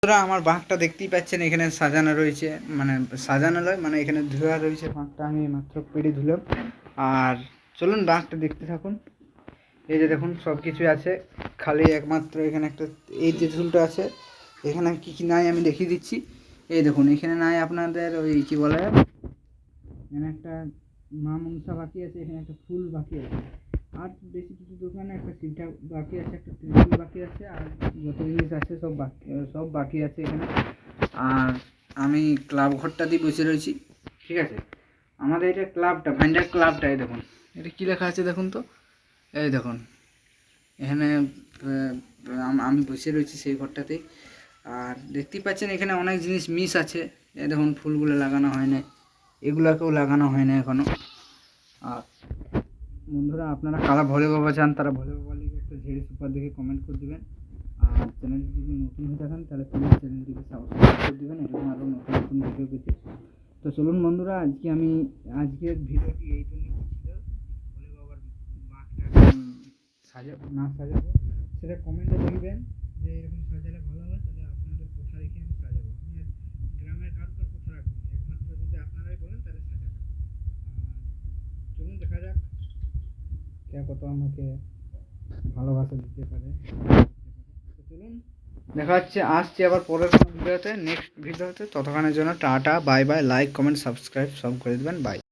বন্ধুরা আমার বাঁকটা দেখতেই পাচ্ছেন এখানে সাজানো রয়েছে, মানে সাজানো নয়, মানে এখানে ধোয়া রয়েছে বাঁকটা। আমি মাত্র পেড়ে ধুলাম। আর চলুন বাঁকটা দেখতে থাকুন। এই যে দেখুন সব কিছুই আছে, খালি একমাত্র এখানে একটা এই যে ঝুলটা আছে, এখানে কী কী নাই আমি দেখিয়ে দিচ্ছি। এই দেখুন এখানে নাই আপনাদের ওই কী বলে, এখানে একটা মা মনসা বাকি আছে, এখানে একটা ফুল বাকি আছে, আর বেশি কিছু দোকানে একটা সিলটা বাকি আছে, একটা ত্রিশূল বাকি আছে, আর যত জিনিস আছে সব বাকি আছে এখানে। আর আমি ক্লাব ঘরটা দিয়ে বসে রয়েছি, ঠিক আছে। আমাদের এটা ক্লাবটা, ভাইন্ডার ক্লাবটা, এই দেখুন এটা কী লেখা আছে দেখুন তো, এই দেখুন এখানে আমি বসে রয়েছি সেই ঘরটাতেই। আর দেখতেই পাচ্ছেন এখানে অনেক জিনিস মিস আছে। এই দেখুন ফুলগুলো লাগানো হয় না, এগুলোকেও লাগানো হয় না এখনও। আর বন্ধুরা আপনারা কারা ভোলে বাবা চান, তারা ভোলে বাবার লিগে একটা ঝেড়ে সুপার দেখে কমেন্ট করে দেবেন। আর চ্যানেলটি যদি নতুন হয়ে থাকেন তাহলে প্লিজ চ্যানেলটিকে সাবস্ক্রাইব করে দেবেন, এরকম আরও নতুন নতুন ভিডিও পেতে। তো চলুন বন্ধুরা, আজকের ভিডিওটি এই জন্য ছিল, ভোলে বাবার বাঁকটা সাজাবো সেটা কমেন্টে লিখবেন যে এরকম সাজালে ভালো হয়, তাহলে আপনাদের কথা রেখে আমি সাজাবো। আমি আর গ্রামের কারোর কথা রাখবো না, একমাত্র যদি আপনারাই বলেন তাহলে সাজাবো। চলুন দেখা যাক কে কত আমাকে ভালোবাসা দিতে পারে। তো চলুন দেখা হচ্ছে, আসছি আবার পরের কোনো ভিডিওতে, নেক্সট ভিডিওতে। ততক্ষণের জন্য tata, bye bye, like comment subscribe সব করে দেবেন, বাই।